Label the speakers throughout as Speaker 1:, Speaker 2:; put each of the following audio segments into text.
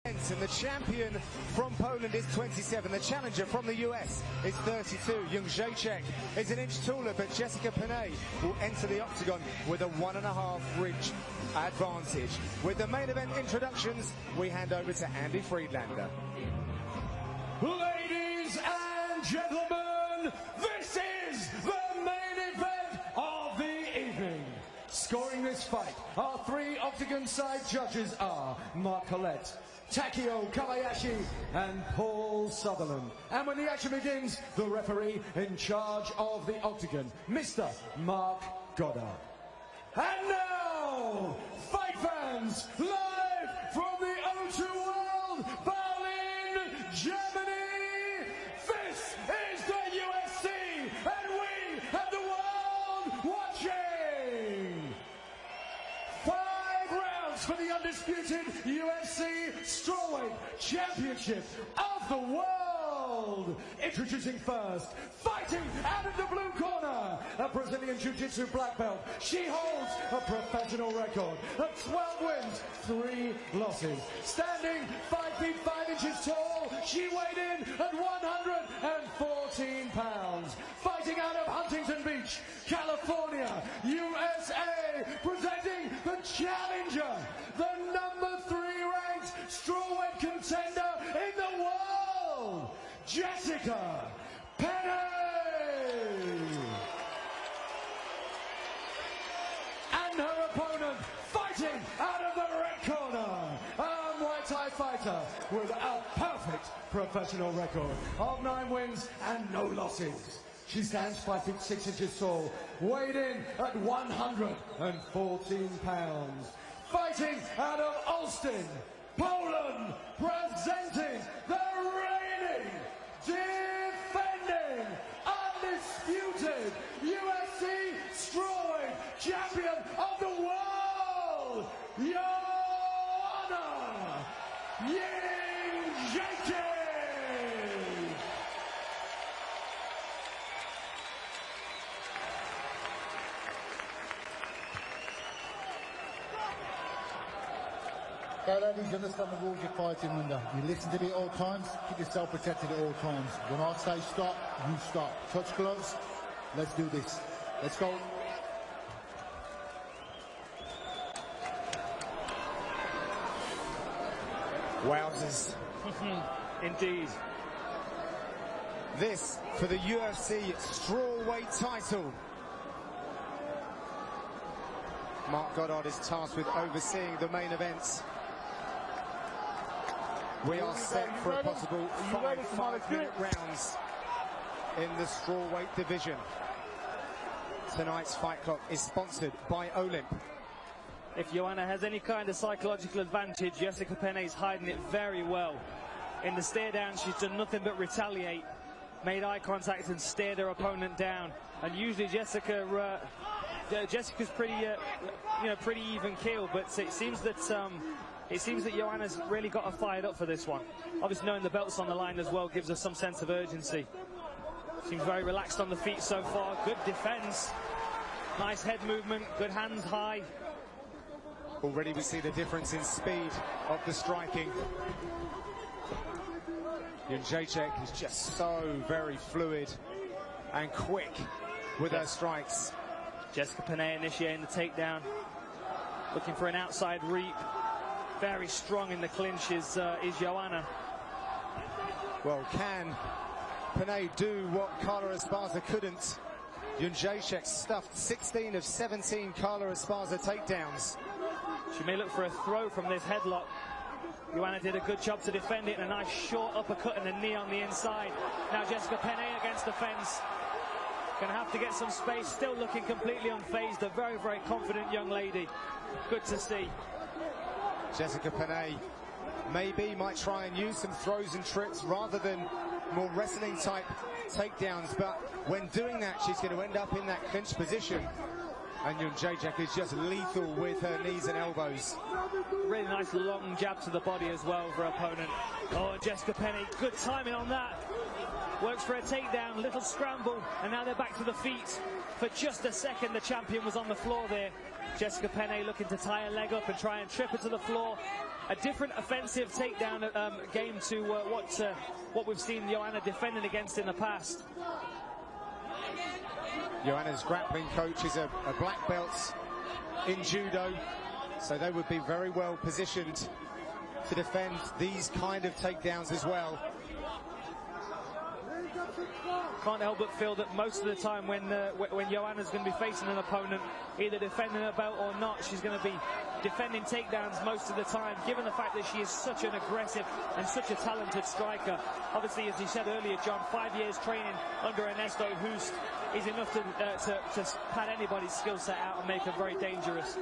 Speaker 1: And the champion from Poland is 27. The challenger from the US is 32. Jędrzejczyk is an inch taller, but Jessica Penne will enter the octagon with a 1.5 inch advantage. With the main event introductions, we hand over to Andy Friedlander.
Speaker 2: Ladies and gentlemen, this is the main event of the evening. Scoring this fight, our three octagon side judges are Mark Collette, Takio Kobayashi and Paul Sutherland. And when the action begins, the referee in charge of the octagon, Mr. Mark Goddard. And now, fight fans, live from the O2 World, Berlin, Germany, this is the UFC, and we have the world watching. 5 rounds for the undisputed UFC Strawweight Championship of the world. Introducing first, fighting out of the blue corner, a Brazilian Jiu-Jitsu black belt. She holds a professional record of 12 wins, 3 losses. Standing 5 feet 5 inches tall, she weighed in at 114 pounds. Fighting out of Huntington Beach, California, USA, presenting the challenger, the number 3 ranked strawweight contender in the world, Jessica Penne. And her opponent, fighting out of the red corner, a Muay Thai fighter with a perfect professional record of 9 wins and no losses. She stands 5 feet 6 inches tall, weighed in at 114 pounds. Fighting out of Olsztyn, Poland, presenting the reigning, defending, undisputed UFC strawweight champion of the world, Joanna Jędrzejczyk.
Speaker 3: Okay, ladies, you understand the rules you're fighting under. You listen to me at all times, keep yourself protected at all times. When I say stop, you stop. Touch gloves, let's do this. Let's go.
Speaker 1: Wowzers.
Speaker 4: Indeed.
Speaker 1: This for the UFC strawweight title. Mark Goddard is tasked with overseeing the main events. We are set for a possible 5 5-minute rounds in the strawweight division. Tonight's fight clock is sponsored by Olymp.
Speaker 4: If Joanna has any kind of psychological advantage, Jessica Penne is hiding it very well. In the stare down, she's done nothing but retaliate, made eye contact and stared her opponent down. And usually Jessica's pretty, pretty even keel, but it seems that Joanna's really got her fired up for this one. Obviously knowing the belt's on the line as well gives her some sense of urgency. Seems very relaxed on the feet so far. Good defense. Nice head movement. Good hands high.
Speaker 1: Already we see the difference in speed of the striking. Jędrzejczyk is just so very fluid and quick with her strikes.
Speaker 4: Jessica Penne initiating the takedown. Looking for an outside reap. Very strong in the clinch is Joanna.
Speaker 1: Well, can Penne do what Carla Esparza couldn't? Jędrzejczyk stuffed 16 of 17 Carla Esparza takedowns.
Speaker 4: She may look for a throw from this headlock. Joanna did a good job to defend it, and a nice short uppercut and a knee on the inside. Now Jessica Penne against the fence. Gonna have to get some space, still looking completely unfazed. A very, very confident young lady. Good to see.
Speaker 1: Jessica Penne maybe might try and use some throws and trips rather than more wrestling type takedowns, but when doing that she's going to end up in that clinch position, and Jędrzejczyk is just lethal with her knees and elbows.
Speaker 4: Really nice long jab to the body as well for her opponent. Oh, Jessica Penne, good timing on that. Works for a takedown, little scramble, and now they're back to the feet. For just a second the champion was on the floor there. Jessica Penne looking to tie her leg up and try and trip her to the floor. a different offensive takedown game to what we've seen Joanna defending against in the past.
Speaker 1: Joanna's grappling coach is a black belt in judo, so they would be very well positioned to defend these kind of takedowns as well.
Speaker 4: Can't help but feel that most of the time when Joanna's going to be facing an opponent, either defending her belt or not, she's going to be defending takedowns most of the time, given the fact that she is such an aggressive and such a talented striker. Obviously, as you said earlier, John, 5 years training under Ernesto Hoost is enough to pad anybody's skill set out and make her very dangerous.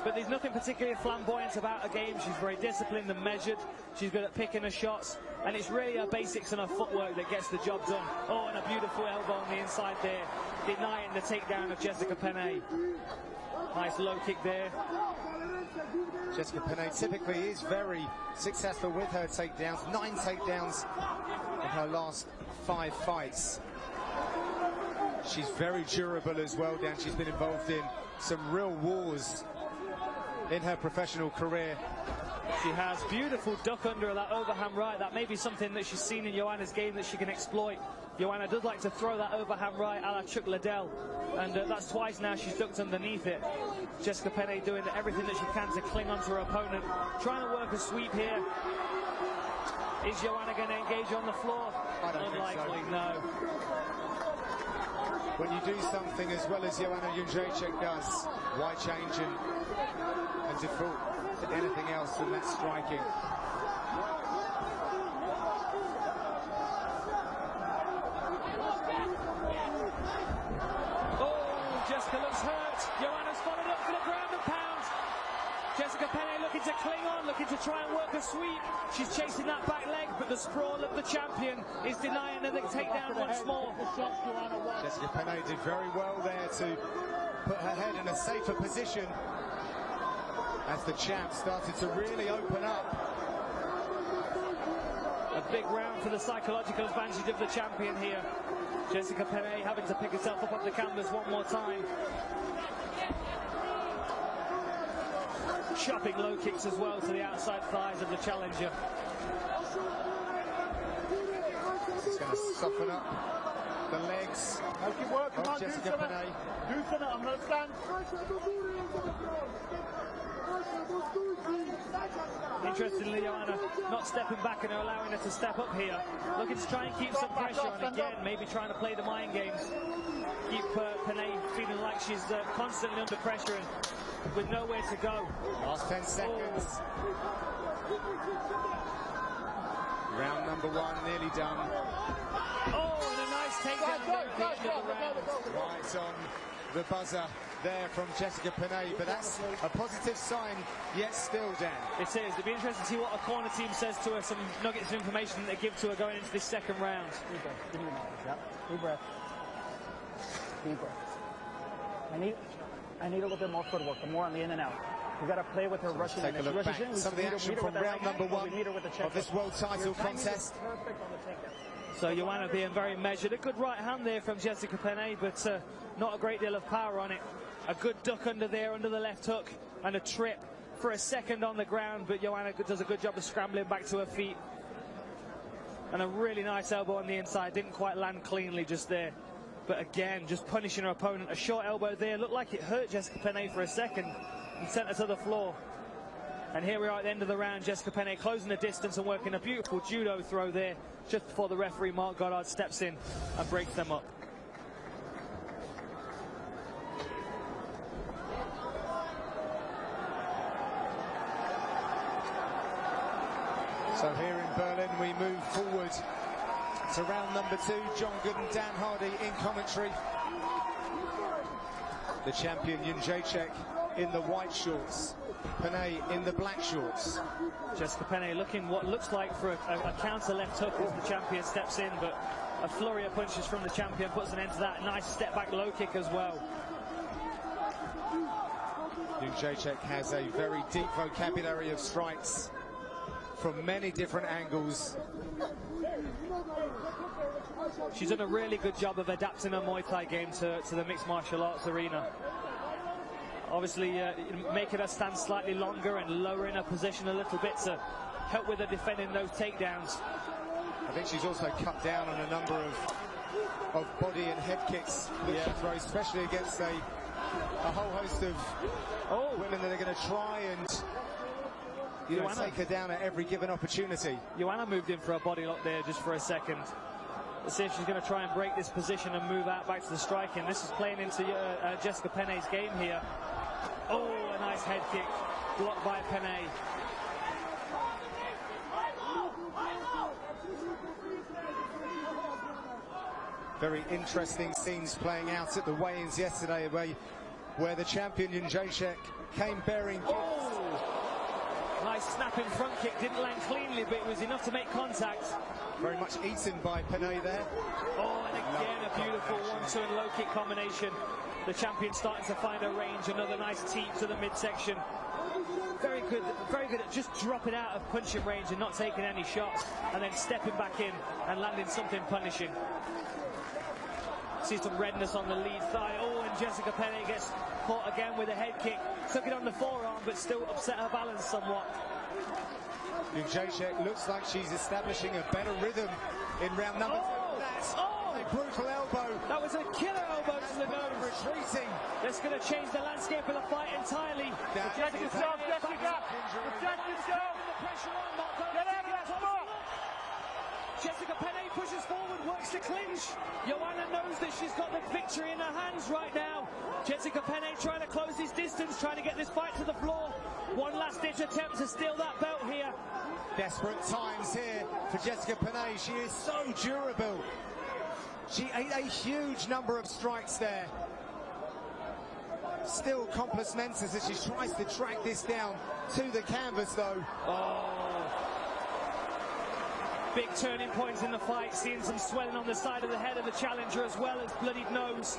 Speaker 4: But there's nothing particularly flamboyant about her game. She's very disciplined and measured. She's good at picking her shots, and it's really her basics and her footwork that gets the job done. Oh, and a beautiful elbow on the inside there, denying the takedown of Jessica Penne. Nice low kick there.
Speaker 1: Jessica Penne typically is very successful with her takedowns. 9 takedowns in her last 5 fights. She's very durable as well, Dan. She's been involved in some real wars in her professional career.
Speaker 4: She has beautiful duck under that overhand right. That may be something that she's seen in Joanna's game that she can exploit. Joanna does like to throw that overhand right a la Chuck Liddell, and that's twice now she's ducked underneath it. Jessica Penne doing everything that she can to cling onto her opponent, trying to work a sweep here. Is Joanna going to engage on the floor? Unlikely,
Speaker 1: think so.
Speaker 4: No.
Speaker 1: When you do something as well as Joanna Jędrzejczyk does, why change and default to anything else than that striking?
Speaker 4: Oh, Jessica looks hurt. Joanna's followed up for the ground and pound. Jessica Penne looking to cling on, looking to try and work a sweep. She's chasing that back leg, but the sprawl of the champion is denying her the takedown once more.
Speaker 1: Jessica Penne did very well there to put her head in a safer position as the champ started to really open up.
Speaker 4: A big round for the psychological advantage of the champion here. Jessica Penne having to pick herself up off the canvas one more time. Chopping low kicks as well to the outside thighs of the challenger.
Speaker 1: It's going to soften up the legs of Jessica Penne.
Speaker 3: Do something, I'm going to stand.
Speaker 4: Interestingly, Joanna not stepping back and allowing her to step up here. Looking to try and keep some pressure on again, maybe trying to play the mind games. Keep Penne feeling like she's constantly under pressure and with nowhere to go.
Speaker 1: Last 10 seconds. Round number 1 nearly done.
Speaker 4: Oh, and a nice takedown there at the end of the round.
Speaker 1: Right on the buzzer there from Jessica Penne, but that's a positive sign, yet still, Dan.
Speaker 4: It is. It'd be interesting to see what a corner team says to her, some nuggets of information that they give to her going into this second round.
Speaker 5: Deep breath. Give me your mouth. Yep. Deep breath. Deep breath. I need a little bit more footwork, the more on the in and out. We got to play with her rushing in.
Speaker 1: Take a look back. Some of the action from round number 1 of this world title contest.
Speaker 4: So Joanna being very measured. A good right hand there from Jessica Penne, but not a great deal of power on it. A good duck under there, under the left hook, and a trip for a second on the ground, but Joanna does a good job of scrambling back to her feet. And a really nice elbow on the inside, didn't quite land cleanly just there. But again, just punishing her opponent. A short elbow there, looked like it hurt Jessica Penne for a second and sent her to the floor. And here we are at the end of the round, Jessica Penne closing the distance and working a beautiful judo throw there just before the referee Mark Goddard steps in and breaks them up.
Speaker 1: So here in Berlin we move forward to round number 2. John Good and Dan Hardy in commentary. The champion Jędrzejczyk in the white shorts, Penne in the black shorts.
Speaker 4: Jessica Penne looking what looks like for a counter left hook as the champion steps in, but a flurry of punches from the champion puts an end to that. Nice step back low kick as well.
Speaker 1: Jędrzejczyk has a very deep vocabulary of strikes from many different angles.
Speaker 4: She's done a really good job of adapting her Muay Thai game to the mixed martial arts arena. Obviously, making her stand slightly longer and lowering her position a little bit to help with her defending those takedowns.
Speaker 1: I think she's also cut down on a number of body and head kicks that she throws, especially against a whole host of women that are going to try and take her down at every given opportunity.
Speaker 4: Joanna moved in for a body lock there just for a second. Let's see if she's going to try and break this position and move out back to the striking. This is playing into Jessica Penne's game here. Oh, a nice head kick blocked by Penne.
Speaker 1: Very interesting scenes playing out at the weigh-ins yesterday, where the champion Jędrzejczyk came bearing gifts.
Speaker 4: Oh, nice snapping front kick, didn't land cleanly, but it was enough to make contact.
Speaker 1: Very much eaten by Penne there.
Speaker 4: Oh, and again a beautiful 1-2 and low kick combination. The champion starting to find her range. Another nice teep to the midsection. Very good at just dropping out of punching range and not taking any shots, and then stepping back in and landing something punishing. See some redness on the lead thigh. Oh, and Jessica Penne gets caught again with a head kick. Took it on the forearm, but still upset her balance somewhat.
Speaker 1: Jędrzejczyk looks like she's establishing a better rhythm in round number 2. That's a brutal elbow.
Speaker 4: That was a killer elbow to the nose.
Speaker 1: Retreating.
Speaker 4: That's going to change the landscape of the fight entirely.
Speaker 5: Protect yourself, Jessica. Protect yourself. Get out of that spot.
Speaker 4: Jessica Penne pushes forward, works to clinch. Joanna knows that she's got the victory in her hands right now. Jessica Penne trying to close this distance, trying to get this fight to the floor. One last ditch attempt to steal that belt here.
Speaker 1: Desperate times here for Jessica Penne. She is so durable. She ate a huge number of strikes there. Still complex mentis as she tries to track this down to the canvas though.
Speaker 4: Oh. Big turning points in the fight, seeing some swelling on the side of the head of the challenger as well as bloodied nose.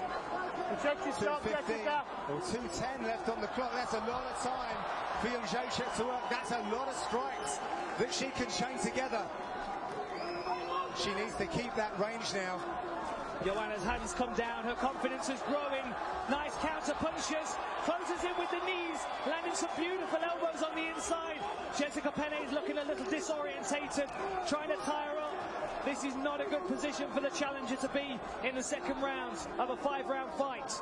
Speaker 5: Protect yourself, Jessica.
Speaker 1: Or 2:10 left on the clock. That's a lot of time for Jędrzejczyk to work. That's a lot of strikes that she can chain together. She needs to keep that range now.
Speaker 4: Joanna's hands come down, her confidence is growing. Nice counter punches, closes in with the knees, landing some beautiful elbows on the inside. Jessica Penne is looking a little disorientated, trying to tie her up. This is not a good position for the challenger to be in the second round of a 5-round fight.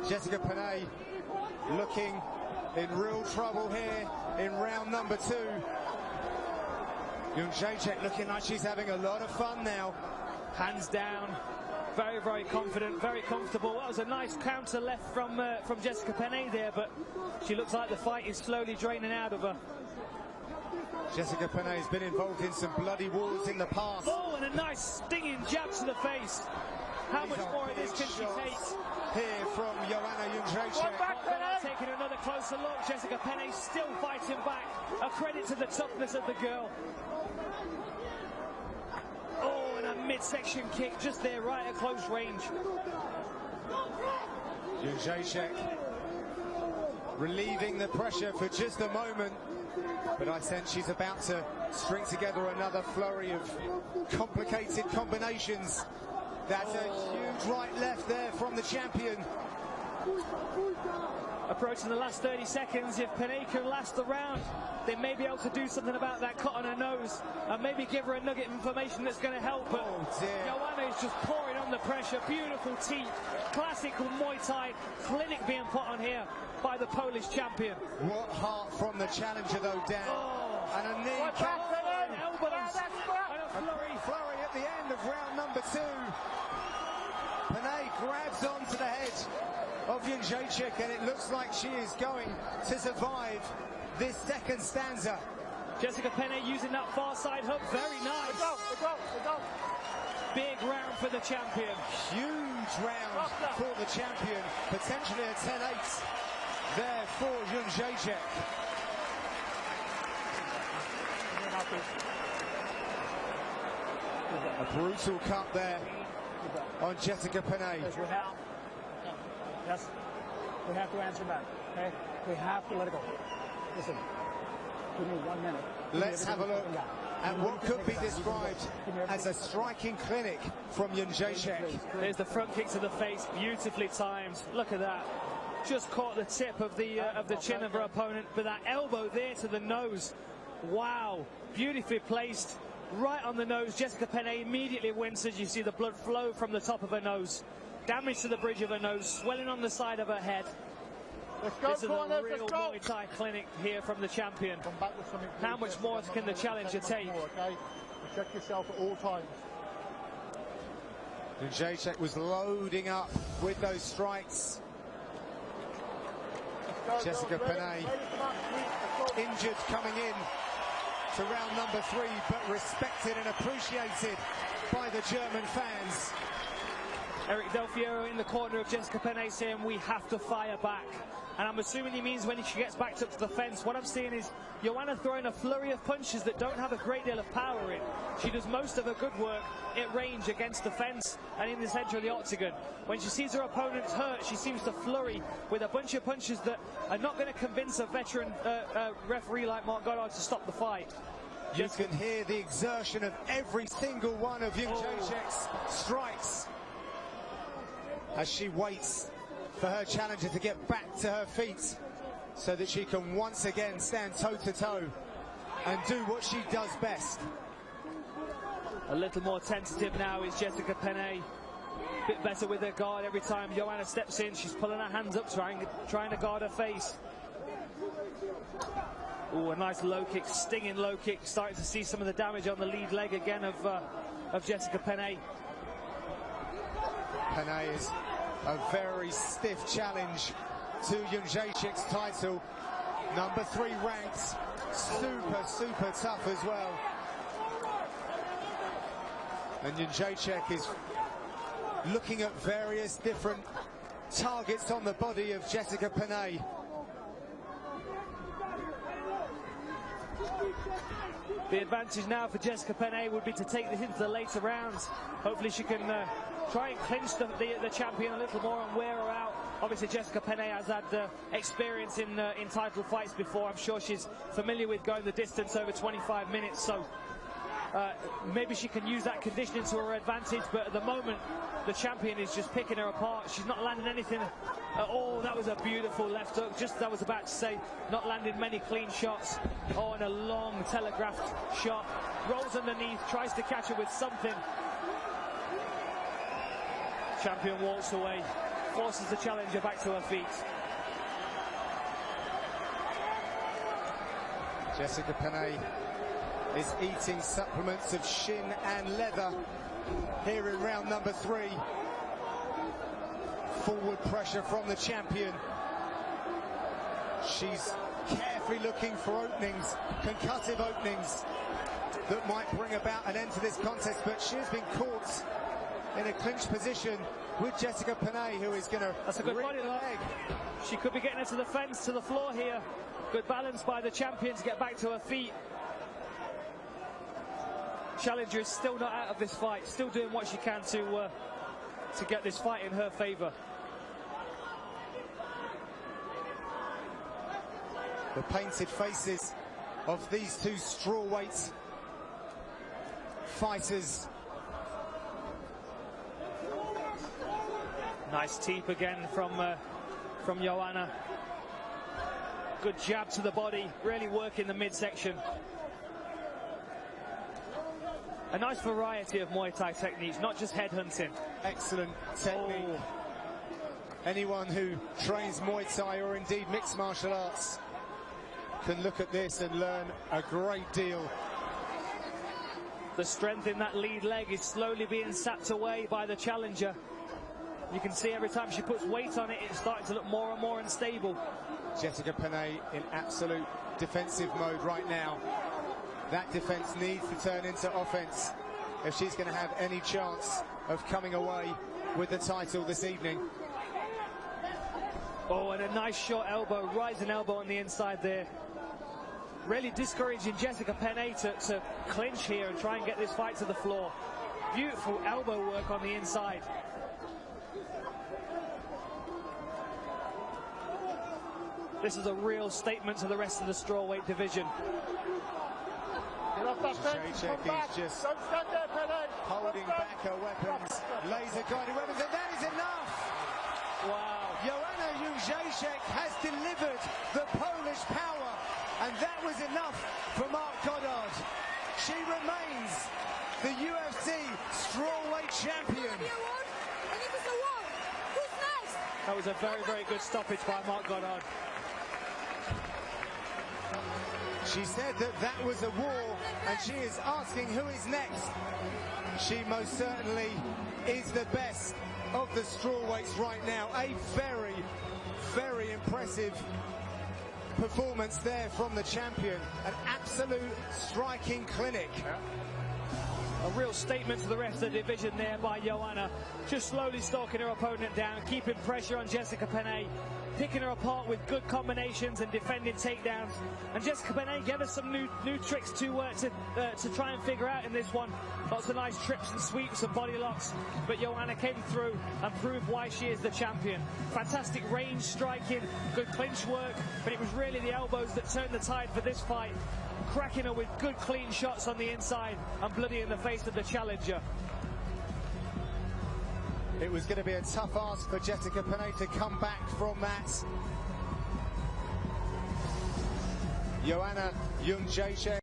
Speaker 1: Jessica Penne looking in real trouble here in round number 2. Jędrzejczyk looking like she's having a lot of fun now.
Speaker 4: Hands down, very, very confident, very comfortable. That was a nice counter left from Jessica Penne there, but she looks like the fight is slowly draining out of her.
Speaker 1: Jessica Penne has been involved in some bloody wars in the past.
Speaker 4: Oh, and a nice stinging jab to the face. How much more of this can she take?
Speaker 1: Here from Joanna Jędrzejczyk.
Speaker 4: Taking another closer look. Jessica Penne still fighting back. A credit to the toughness of the girl. Oh, and a midsection kick just there, right at close range.
Speaker 1: Jędrzejczyk relieving the pressure for just a moment, but I sense she's about to string together another flurry of complicated combinations. That's a huge right-left there from the champion.
Speaker 4: Approaching the last 30 seconds, if Penne can last the round, they may be able to do something about that cut on her nose and maybe give her a nugget of information that's going to help. But Joanna is just pouring on the pressure. Beautiful teeth, classical Muay Thai clinic being put on here by the Polish champion.
Speaker 1: What heart from the challenger though, Dan. And a knee cap.
Speaker 4: Elbows. And a
Speaker 1: flurry at the end of round number 2. Penne grabs onto the head of Jędrzejczyk, and it looks like she is going to survive this second stanza.
Speaker 4: Jessica Penne using that far side hook, very nice.
Speaker 5: Go.
Speaker 4: Big round for the champion.
Speaker 1: Huge round for the champion. Potentially a 10-8 there for Jędrzejczyk. A brutal cut there on Jessica Penne.
Speaker 5: Yes, we have to answer back, okay? We have to let it go. Listen, give me 1 minute.
Speaker 1: Let's have a look at what could be described as a striking clinic from Jędrzejczyk.
Speaker 4: There's the front kick to the face, beautifully timed. Look at that. just caught the tip of the chin of her opponent, but that elbow there to the nose, wow, beautifully placed, right on the nose. Jessica Penne immediately winces. You see the blood flow from the top of her nose, damage to the bridge of her nose, swelling on the side of her head. This is a real Muay Thai clinic here from the champion. How much more can the challenger take?
Speaker 3: Okay? Check yourself at all times.
Speaker 1: Jędrzejczyk was loading up with those strikes. Jessica Penne injured coming in to round number 3, but respected and appreciated by the German fans.
Speaker 4: Eric Del Fiero in the corner of Jessica Penne saying we have to fire back. And I'm assuming he means when she gets backed up to the fence. What I'm seeing is Joanna throwing a flurry of punches that don't have a great deal of power in. She does most of her good work at range against the fence and in the center of the octagon. When she sees her opponents hurt, she seems to flurry with a bunch of punches that are not going to convince a veteran referee like Mark Goddard to stop the fight.
Speaker 1: You can hear the exertion of every single one of Jędrzejczyk's strikes as she waits for her challenger to get back to her feet so that she can once again stand toe-to-toe and do what she does best.
Speaker 4: A little more tentative now is Jessica Penne. A bit better with her guard every time Joanna steps in. She's pulling her hands up, trying to guard her face. Oh, a nice low kick, stinging low kick. Starting to see some of the damage on the lead leg again of Jessica Penne.
Speaker 1: Penne is a very stiff challenge to Jędrzejczyk's title. Number 3 ranked, super tough as well. And Jędrzejczyk is looking at various different targets on the body of Jessica Penne.
Speaker 4: The advantage now for Jessica Penne would be to take this into the later rounds. Hopefully she can try and clinch the champion a little more and wear her out. Obviously Jessica Penne has had experience in title fights before. I'm sure she's familiar with going the distance over 25 minutes, so maybe she can use that conditioning to her advantage, but at the moment the champion is just picking her apart. She's not landing anything at all. That was a beautiful left hook, just as I was about to say, not landing many clean shots. Oh, and a long telegraphed shot. Rolls underneath, tries to catch her with something. Champion walks away, forces the challenger back to her feet.
Speaker 1: Jessica Penne is eating supplements of shin and leather here in round number 3. Forward pressure from the champion. She's carefully looking for openings, concussive openings that might bring about an end to this contest, but she has been caught in a clinch position with Jessica Penne, who is going to
Speaker 4: That's a good body lock. She could be getting her to the fence, to the floor here. Good balance by the champion to get back to her feet. Challenger is still not out of this fight, still doing what she can to get this fight in her favor.
Speaker 1: The painted faces of these two strawweight fighters.
Speaker 4: Nice teep again from Joanna. Good jab to the body, really working the midsection. A nice variety of Muay Thai techniques, not just headhunting.
Speaker 1: Excellent technique.
Speaker 4: Oh.
Speaker 1: Anyone who trains Muay Thai or indeed mixed martial arts can look at this and learn a great deal.
Speaker 4: The strength in that lead leg is slowly being sapped away by the challenger. You can see every time she puts weight on it, it's starting to look more and more unstable.
Speaker 1: Jessica Penne in absolute defensive mode right now. That defense needs to turn into offense if she's going to have any chance of coming away with the title this evening.
Speaker 4: Oh, and a nice short elbow, rising elbow on the inside there. Really discouraging Jessica Penne to clinch here and try and get this fight to the floor. Beautiful elbow work on the inside. This is a real statement to the rest of the strawweight division.
Speaker 1: Jędrzejczyk is just holding back her weapons, laser guided weapons, and that is enough
Speaker 4: Wow.
Speaker 1: Joanna Jędrzejczyk has delivered the Polish power, and that was enough for Mark Goddard. She remains the UFC strawweight champion.
Speaker 4: That was a very, very good stoppage by Mark Goddard.
Speaker 1: She said that that was a war, and she is asking who is next. She most certainly is the best of the strawweights right now. A very, very impressive performance there from the champion. An absolute striking clinic.
Speaker 4: A real statement to the rest of the division there by Joanna. Just slowly stalking her opponent down, keeping pressure on Jessica Penne, picking her apart with good combinations and defending takedowns. And Jessica Penne gave us some new tricks to try and figure out in this one. Lots of nice trips and sweeps and body locks. But Joanna came through and proved why she is the champion. Fantastic range striking, good clinch work, but it was really the elbows that turned the tide for this fight. Cracking her with good clean shots on the inside and bloody in the face of the challenger.
Speaker 1: It was going to be a tough ask for Jessica Penne to come back from that. Joanna Jędrzejczyk